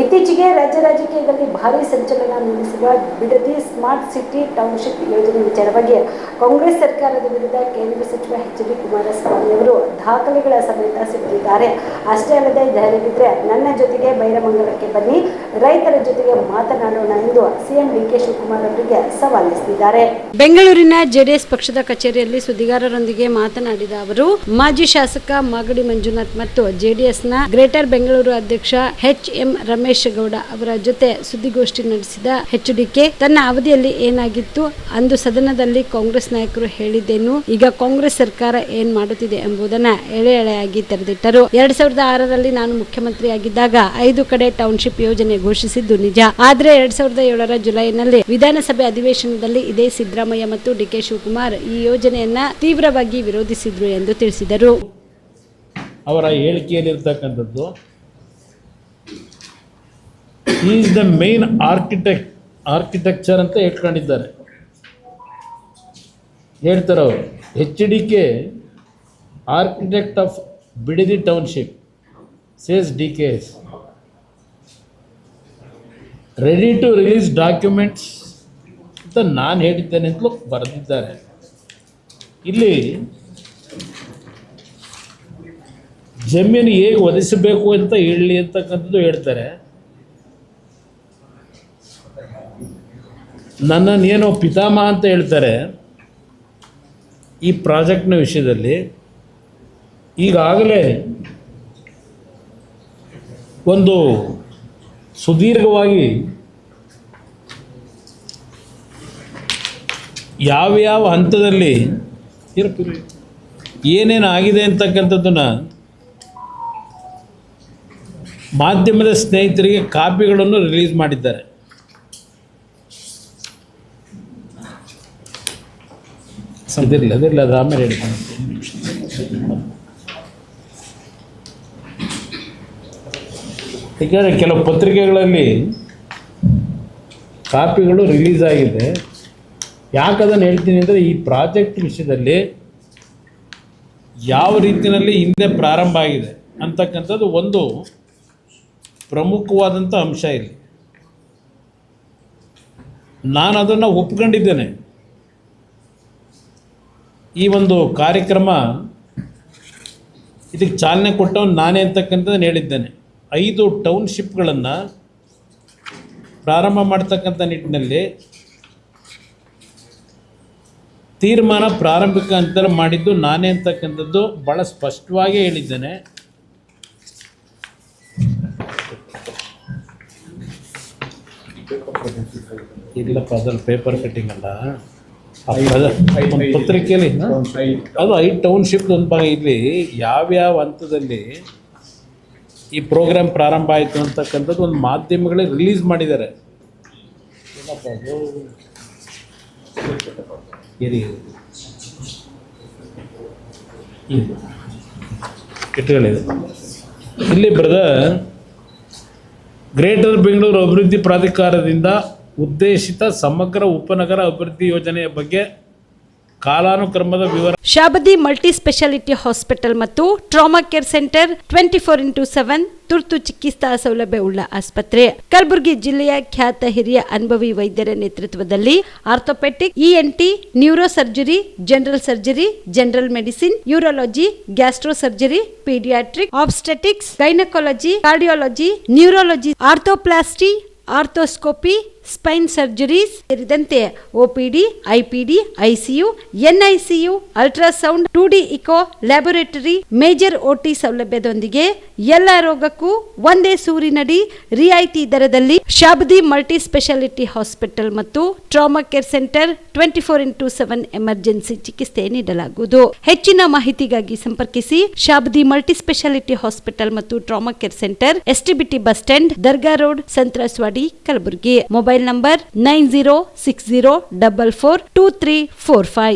ಇತ್ತೀಚೆಗೆ ರಾಜ್ಯ ರಾಜಕೀಯದಲ್ಲಿ ಭಾರೀ ಸಂಚಲನ ಮೂಡಿಸಿರುವ ಬಿಡದಿ ಸ್ಮಾರ್ಟ್ ಸಿಟಿ ಟೌನ್ಶಿಪ್ ಯೋಜನೆ ವಿಚಾರವಾಗಿ ಕಾಂಗ್ರೆಸ್ ಸರ್ಕಾರದ ವಿರುದ್ಧ ಕೇಂದ್ರ ಸಚಿವ ಎಚ್.ಡಿ. ಕುಮಾರಸ್ವಾಮಿ ಅವರು ದಾಖಲೆಗಳ ಸಮೇತ ಸಿಕ್ಕಿದ್ದಾರೆ. ಅಷ್ಟೇ ಅಲ್ಲದೆ ಧೈರ್ಯವಿದ್ದರೆ ನನ್ನ ಜೊತೆಗೆ ಬೈರಮಂಗಲಕ್ಕೆ ಬನ್ನಿ, ರೈತರ ಜೊತೆಗೆ ಮಾತನಾಡೋಣ ಎಂದು ಸಿಎಂ ಡಿ.ಕೆ. ಶಿವಕುಮಾರ್ ಅವರಿಗೆ ಸವಾಲಿಸಿದ್ದಾರೆ. ಬೆಂಗಳೂರಿನ ಜೆಡಿಎಸ್ ಪಕ್ಷದ ಕಚೇರಿಯಲ್ಲಿ ಸುದ್ದಿಗಾರರೊಂದಿಗೆ ಮಾತನಾಡಿದ ಅವರು, ಮಾಜಿ ಶಾಸಕ ಮಾಗಡಿ ಮಂಜುನಾಥ್ ಮತ್ತು ಜೆಡಿಎಸ್ನ ಗ್ರೇಟರ್ ಬೆಂಗಳೂರು ಅಧ್ಯಕ್ಷ ಎಚ್.ಎಂ. ರಮೇಶ್ ಗೌಡ ಅವರ ಜೊತೆ ಸುದ್ದಿಗೋಷ್ಠಿ ನಡೆಸಿದ ಎಚ್.ಡಿ.ಕೆ. ತನ್ನ ಅವಧಿಯಲ್ಲಿ ಏನಾಗಿತ್ತು, ಅಂದು ಸದನದಲ್ಲಿ ಕಾಂಗ್ರೆಸ್ ನಾಯಕರು ಹೇಳಿದ್ದೇನು, ಈಗ ಕಾಂಗ್ರೆಸ್ ಸರ್ಕಾರ ಏನ್ ಮಾಡುತ್ತಿದೆ ಎಂಬುದನ್ನ ಎಳೆ ಎಳೆಯಾಗಿ ತೆರೆದಿಟ್ಟರು. 2006ರಲ್ಲಿ ನಾನು ಮುಖ್ಯಮಂತ್ರಿಯಾಗಿದ್ದಾಗ 5 ಕಡೆ ಟೌನ್ಶಿಪ್ ಯೋಜನೆ ಘೋಷಿಸಿದ್ದು ನಿಜ. ಆದರೆ 2007ರ ಜುಲೈನಲ್ಲಿ ವಿಧಾನಸಭೆ ಅಧಿವೇಶನದಲ್ಲಿ ಇದೇ ಸಿದ್ದರಾಮಯ್ಯ ಮತ್ತು ಡಿ.ಕೆ. ಶಿವಕುಮಾರ್ ಈ ಯೋಜನೆಯನ್ನ ತೀವ್ರವಾಗಿ ವಿರೋಧಿಸಿದ್ರು ಎಂದು ತಿಳಿಸಿದರು. ಅವರ ಹೇಳಿಕೆಯಲ್ಲಿರ್ತಕ್ಕಂಥದ್ದು ಈಸ್ ದ ಮೇನ್ ಆರ್ಕಿಟೆಕ್ಚರ್ ಅಂತ ಇಟ್ಕೊಂಡಿದ್ದಾರೆ. ಹೇಳ್ತಾರೆ ಅವರು, HDK. Architect of Bidadi township says DKS. Ready to release documents ಅಂತ ನಾನು ಹೇಳಿದ್ದೇನೆ ಅಂತಲೂ ಬರೆದಿದ್ದಾರೆ. ಇಲ್ಲಿ ಜಮೀನು ಹೇಗೆ ಒದಗಿಸಬೇಕು ಅಂತ ಹೇಳಿ ಅಂತಕ್ಕಂಥದ್ದು ಹೇಳ್ತಾರೆ. ನನ್ನನ್ನೇನೋ ಪಿತಾಮಹ ಅಂತ ಹೇಳ್ತಾರೆ. ಈ ಪ್ರಾಜೆಕ್ಟ್ನ ವಿಷಯದಲ್ಲಿ ಈಗಾಗಲೇ ಒಂದು ಸುದೀರ್ಘವಾಗಿ ಯಾವ್ಯಾವ ಹಂತದಲ್ಲಿ ಏನೇನು ಆಗಿದೆ ಅಂತಕ್ಕಂಥದ್ದನ್ನು ಮಾಧ್ಯಮದ ಸ್ನೇಹಿತರಿಗೆ ಕಾಪಿಗಳನ್ನು ರಿಲೀಸ್ ಮಾಡಿದ್ದಾರೆ. ಅದಿರಲಿ ಅದು ಆಮೇಲೆ ಹೇಳ್ತೀನಿ. ಯಾಕೆಂದರೆ ಕೆಲವು ಪತ್ರಿಕೆಗಳಲ್ಲಿ ಕಾಪಿಗಳು ರಿಲೀಸ್ ಆಗಿದೆ. ಯಾಕದನ್ನು ಹೇಳ್ತೀನಿ ಅಂದರೆ, ಈ ಪ್ರಾಜೆಕ್ಟ್ ವಿಷಯದಲ್ಲಿ ಯಾವ ರೀತಿಯಲ್ಲಿ ಹಿಂದೆ ಪ್ರಾರಂಭ ಆಗಿದೆ ಅಂತಕ್ಕಂಥದ್ದು ಒಂದು ಪ್ರಮುಖವಾದಂಥ ಅಂಶ ಇಲ್ಲಿ. ನಾನು ಅದನ್ನು ಒಪ್ಕೊಂಡಿದ್ದೇನೆ. ಈ ಒಂದು ಕಾರ್ಯಕ್ರಮ ಇದಕ್ಕೆ ಚಾಲನೆ ಕೊಟ್ಟವನು ನಾನೇ ಅಂತಕ್ಕಂಥದ್ದನ್ನು ಹೇಳಿದ್ದೇನೆ. 5 ಟೌನ್ಶಿಪ್ಗಳನ್ನು ಪ್ರಾರಂಭ ಮಾಡ್ತಕ್ಕಂಥ ನಿಟ್ಟಿನಲ್ಲಿ ತೀರ್ಮಾನ ಪ್ರಾರಂಭಿಕ ಹಂತದಲ್ಲಿ ಮಾಡಿದ್ದು ನಾನೇ ಅಂತಕ್ಕಂಥದ್ದು ಭಾಳ ಸ್ಪಷ್ಟವಾಗಿ ಹೇಳಿದ್ದೇನೆ. ಇಲ್ಲಪ್ಪ, ಅದ್ರಲ್ಲಿ ಪೇಪರ್ ಕಟ್ಟಿಂಗ್ ಅಲ್ಲ, ಪತ್ರಿಕೆಯಲ್ಲಿ ಅದು 5 ಟೌನ್ಶಿಪ್ ಒಂದು ಭಾಗ. ಇಲ್ಲಿ ಯಾವ್ಯಾವ ಹಂತದಲ್ಲಿ ಈ ಪ್ರೋಗ್ರಾಮ್ ಪ್ರಾರಂಭ ಆಯಿತು ಅಂತಕ್ಕಂಥದ್ದು ಒಂದು ಮಾಧ್ಯಮಗಳೇ ರಿಲೀಸ್ ಮಾಡಿದ್ದಾರೆ. ಏನಪ್ಪ ಅದು ಇಟ್ಗಳಿದೆ. ಇಲ್ಲಿ ಬ್ರದರ್, ಗ್ರೇಟರ್ ಬೆಂಗಳೂರು ಅಭಿವೃದ್ಧಿ ಪ್ರಾಧಿಕಾರದಿಂದ ಉದ್ದೇಶಿತ ಸಮಗ್ರ ಉಪನಗರ ಅಭಿವೃದ್ಧಿ ಯೋಜನೆಯ ಬಗ್ಗೆ ಕಾಲಾನುಕ್ರಮದ ವಿವರ. ಶಾಬದಿ ಮಲ್ಟಿ ಸ್ಪೆಷಾಲಿಟಿ ಹಾಸ್ಪಿಟಲ್ ಮತ್ತು ಟ್ರಾಮಾ ಕೇರ್ ಸೆಂಟರ್ 24x7 ತುರ್ತು ಚಿಕಿತ್ಸಾ ಸೌಲಭ್ಯ ಉಳ್ಳ ಆಸ್ಪತ್ರೆ. ಕಲಬುರಗಿ ಜಿಲ್ಲೆಯ ಖ್ಯಾತ ಹಿರಿಯ ಅನುಭವಿ ವೈದ್ಯರ ನೇತೃತ್ವದಲ್ಲಿ orthopaedic, ENT, neuro surgery, general surgery, general medicine, urology, gastro surgery, paediatric, obstetrics, gynaecology, cardiology, neurology, arthroplasty, arthroscopy, spine surgeries ಸೇರಿದಂತೆ OPD, IPD, ICU, NICU, ultrasound, 2D echo, laboratory, major OT ಸೌಲಭ್ಯದೊಂದಿಗೆ ಎಲ್ಲ ರೋಗಕ್ಕೂ ಒಂದೇ ಸೂರಿನಡಿ ರಿಯಾಯಿತಿ ದರದಲ್ಲಿ ಶಾಬದಿ ಮಲ್ಟಿ ಸ್ಪೆಷಾಲಿಟಿ ಹಾಸ್ಪಿಟಲ್ ಮತ್ತು trauma care centre 24x7 emergency ಚಿಕಿತ್ಸೆ ನೀಡಲಾಗುವುದು. ಹೆಚ್ಚಿನ ಮಾಹಿತಿಗಾಗಿ ಸಂಪರ್ಕಿಸಿ ಶಾಬದಿ ಮಲ್ಟಿ ಸ್ಪೆಷಾಲಿಟಿ ಹಾಸ್ಪಿಟಲ್ ಮತ್ತು trauma care centre, STBT bus stand, Dargah road, ಸಂತ್ರಸ್ವಾಡಿ, Kalaburagi. Mobile number 9060442345.